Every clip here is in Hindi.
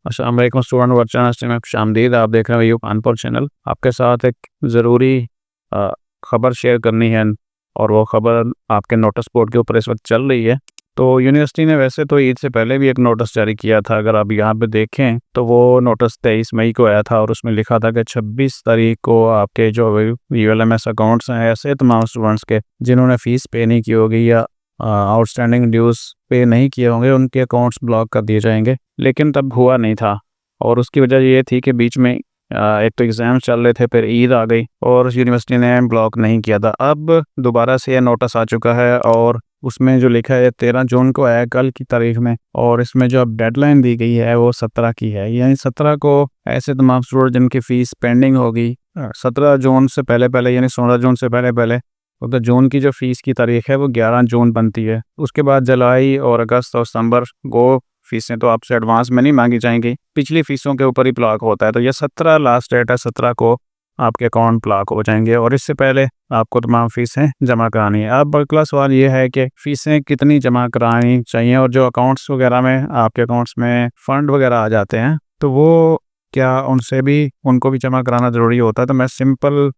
अस्सलाम वालेकुम स्टूडेंट वर्चुअल में खुशामदीद। आप देख रहे हैं यूट्यूब कानपुर चैनल। आपके साथ एक ज़रूरी ख़बर शेयर करनी है और वो ख़बर आपके नोटिस बोर्ड के ऊपर इस वक्त चल रही है। तो यूनिवर्सिटी ने वैसे तो ईद से पहले भी एक नोटिस जारी किया था। अगर आप यहाँ पे देखें तो वो नोटिस 23 मई को आया था और उसमें लिखा था कि 26 तारीख को आपके जो ULMS अकाउंट्स हैं ऐसे तमाम स्टूडेंट्स के जिन्होंने फ़ीस पे नहीं की होगी या आउटस्टैंडिंग ड्यूज़ पे नहीं किए होंगे उनके अकाउंट्स ब्लॉक कर दिए जाएंगे। लेकिन तब हुआ नहीं था और उसकी वजह ये थी कि बीच में एक तो एग्ज़ाम चल रहे थे, फिर ईद आ गई और यूनिवर्सिटी ने ब्लॉक नहीं किया था। अब दोबारा से यह नोटिस आ चुका है और उसमें जो लिखा है 13 जून को आया कल की तारीख में, और इसमें जो अब डेडलाइन दी गई है वो 17 की है। यानी 17 को ऐसे तमाम स्टूडेंट जिनकी फ़ीस पेंडिंग होगी 17 जून से पहले पहले यानी 16 जून से पहले पहले, तो जून की जो फ़ीस की तारीख है वो 11 जून बनती है। उसके बाद जुलाई और अगस्त और सितंबर को फ़ीसें तो आपसे एडवांस में नहीं मांगी जाएंगी, पिछली फ़ीसों के ऊपर ही ब्लॉक होता है। तो ये 17 लास्ट डेट है, 17 को आपके अकाउंट ब्लॉक हो जाएंगे और इससे पहले आपको तमाम फ़ीसें जमा करानी है। अब अगला सवाल ये है कि फ़ीसें कितनी जमा करानी चाहिए और जो अकाउंट्स वगैरह में आपके अकाउंट्स में फ़ंड वगैरह आ जाते हैं तो वो क्या उनको भी जमा कराना ज़रूरी होता है? तो मैं सिंपल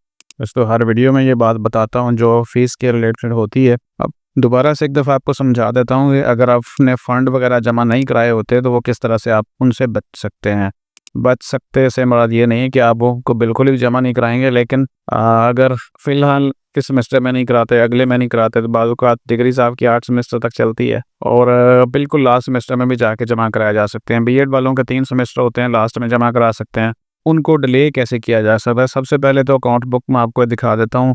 तो हर वीडियो में ये बात बताता हूँ जो फ़ीस के रिलेटेड होती है। अब दोबारा से एक दफ़ा आपको समझा देता हूँ कि अगर आपने फ़ंड वगैरह जमा नहीं कराए होते तो वो किस तरह से आप उनसे बच सकते हैं। बच सकते से मुराद ये नहीं है कि आप उनको बिल्कुल ही जमा नहीं कराएंगे, लेकिन अगर फ़िलहाल इस सेमेस्टर में नहीं कराते, अगले में नहीं कराते, तो बाज़ औक़ात डिग्रीज़ आपकी 8 सेमेस्टर तक चलती है और बिल्कुल लास्ट सेमेस्टर में भी जाके जमा कराए जा सकते हैं। बीएड वालों के 3 सेमेस्टर होते हैं, लास्ट में जमा करा सकते हैं। उनको डिले कैसे किया जा सकता है? सबसे पहले तो अकाउंट बुक मैं आपको दिखा देता हूँ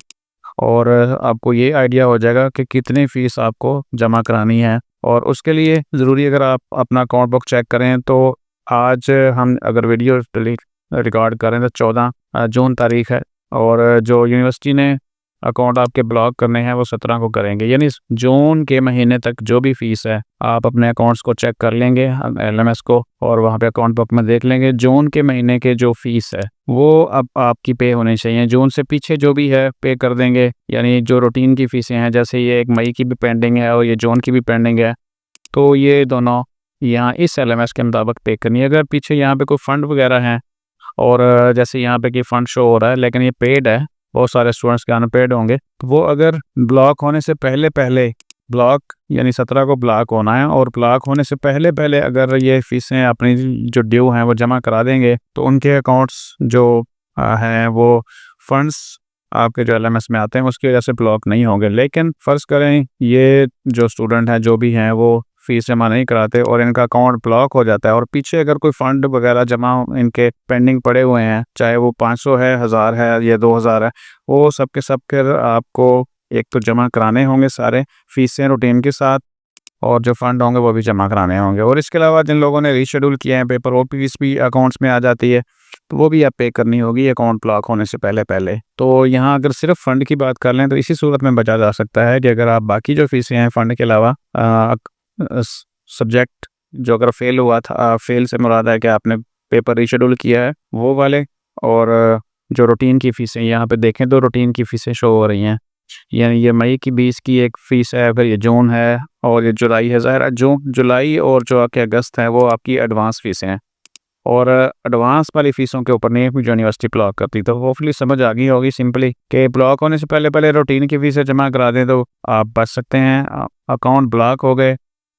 और आपको ये आइडिया हो जाएगा कि कितनी फ़ीस आपको जमा करानी है। और उसके लिए ज़रूरी अगर आप अपना अकाउंट बुक चेक करें तो आज हम अगर वीडियो रिकॉर्ड करें तो 14 जून तारीख़ है और जो यूनिवर्सिटी ने अकाउंट आपके ब्लॉक करने हैं वो 17 को करेंगे। यानी जून के महीने तक जो भी फ़ीस है आप अपने अकाउंट्स को चेक कर लेंगे LMS को और वहाँ पे अकाउंट बुक में देख लेंगे जून के महीने के जो फ़ीस है वो अब आपकी पे होनी चाहिए। जून से पीछे जो भी है पे कर देंगे। यानी जो रूटीन की फ़ीसें हैं, जैसे ये एक मई की भी पेंडिंग है और ये जून की भी पेंडिंग है, तो ये दोनों यहाँ इस LMS के मुताबिक पे करनी है। अगर पीछे यहाँ पे कोई फ़ंड वगैरह हैं और जैसे यहाँ पे कि फ़ंड शो हो रहा है लेकिन ये पेड है, बहुत सारे स्टूडेंट्स के अनपेड होंगे, तो वो अगर ब्लॉक होने से पहले पहले ब्लॉक यानी 17 को ब्लॉक होना है और ब्लॉक होने से पहले पहले अगर ये फ़ीसें अपनी जो ड्यू हैं वो जमा करा देंगे तो उनके अकाउंट्स जो हैं वो फंड्स आपके जो LMS में आते हैं उसकी वजह से ब्लॉक नहीं होंगे। लेकिन फ़र्ज़ करें ये जो स्टूडेंट हैं जो भी हैं वो फ़ीस जमा नहीं कराते और इनका अकाउंट ब्लॉक हो जाता है और पीछे अगर कोई फ़ंड वगैरह जमा इनके पेंडिंग पड़े हुए हैं, चाहे वो 500 है, 1000 है या 2000 है, वो सब के सब फिर आपको एक तो जमा कराने होंगे सारे फ़ीसें रूटीन के साथ और जो फ़ंड होंगे वो भी जमा कराने होंगे। और इसके अलावा जिन लोगों ने रीशेड्यूल किए हैं पेपर, वो फ़ीस भी अकाउंट्स में आ जाती है, तो वो भी आप पे करनी होगी अकाउंट ब्लॉक होने से पहले पहले। तो यहाँ अगर सिर्फ फ़ंड की बात कर लें तो इसी सूरत में बचा जा सकता है कि अगर आप बाकी जो फ़ीसें हैं फ़ंड के अलावा सब्जेक्ट जो अगर फ़ेल हुआ था, फ़ेल से मुराद है कि आपने पेपर रीशेड्यूल किया है वो वाले, और जो रूटीन की फ़ीसें यहाँ पे देखें तो रूटीन की फ़ीसें शो हो रही हैं। यानी ये मई की 20 की एक फ़ीस है, फिर ये जून है और ये जुलाई है। ज़ाहिर है जुलाई और जो आपके अगस्त है वो आपकी एडवांस फ़ीसें हैं और एडवांस वाली फ़ीसों के ऊपर नहीं जो यूनिवर्सिटी ब्लॉक करती। तो होपफुली समझ आ गई होगी सिंपली कि ब्लॉक होने से पहले पहले रूटीन की फ़ीसें जमा करा दें तो आप बच सकते हैं। अकाउंट ब्लॉक हो गए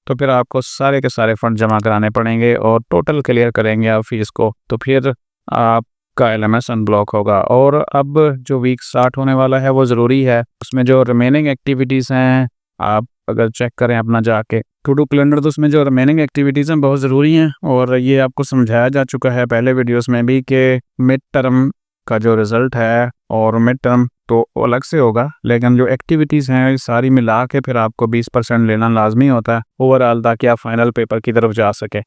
तो फिर आपको सारे के सारे फ़ंड जमा कराने पड़ेंगे और टोटल क्लियर करेंगे आप फ़ीस को, तो फिर आपका LMS अनब्लॉक होगा। और अब जो वीक स्टार्ट होने वाला है वो ज़रूरी है, उसमें जो रिमेनिंग एक्टिविटीज़ हैं आप अगर चेक करें अपना जाके टू डू कैलेंडर, तो उसमें जो रिमेनिंग एक्टिविटीज़ हैं बहुत ज़रूरी हैं और ये आपको समझाया जा चुका है पहले वीडियोस में भी कि मिड टर्म का जो रिज़ल्ट है और मिड टर्म तो अलग से होगा, लेकिन जो एक्टिविटीज़ हैं सारी मिला के फिर आपको 20% लेना लाजमी होता है ओवरऑल, ताकि आप फाइनल पेपर की तरफ जा सकें।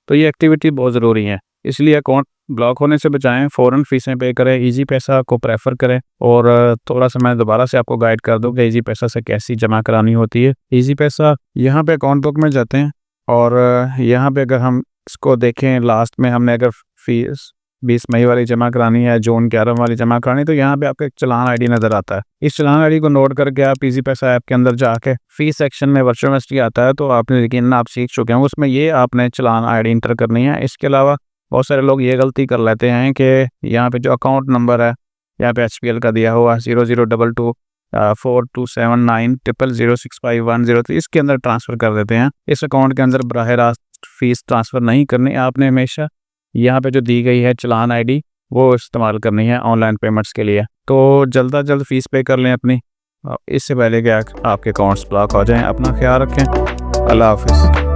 तो ये एक्टिविटी बहुत ज़रूरी है, इसलिए अकाउंट ब्लॉक होने से बचाएं, फ़ौरन फ़ीसें पे करें, ईजी पैसा को प्रेफर करें। और थोड़ा सा मैं दोबारा से आपको गाइड कर दूं कि ईजी पैसा से कैसी जमा करानी होती है। ईजी पैसा यहाँ पे अकाउंट बुक में जाते हैं और यहाँ पे अगर हम इसको देखें लास्ट में हमने अगर फ़ीस 20 मई वाली जमा करानी है, जून 11 वाली जमा करानी, तो यहाँ पे आपको एक चालान आईडी नज़र आता है। इस चालान आईडी को नोट करके आप इजी पैसा ऐप के अंदर जाके फीस सेक्शन में वर्चुअल यूनिवर्सिटी आता है, तो आपने यकीनन आप सीख चुके हैं, उसमें ये आपने चालान आईडी इंटर करनी है। इसके अलावा बहुत सारे लोग ये गलती कर लेते हैं कि यहाँ पे जो अकाउंट नंबर है यहाँ पे HPL का दिया हुआ 0022427900065103 इसके अंदर ट्रांसफ़र कर देते हैं। इस अकाउंट के अंदर बराह रास्त फ़ीस ट्रांसफ़र नहीं करनी, आपने हमेशा यहाँ पे जो दी गई है चालान आईडी वो इस्तेमाल करनी है ऑनलाइन पेमेंट्स के लिए। तो जल्द अज जल्द फ़ीस पे कर लें अपनी, इससे पहले कि आपके अकाउंट्स ब्लॉक हो जाएं। अपना ख्याल रखें। अल्लाह हाफ़िज़।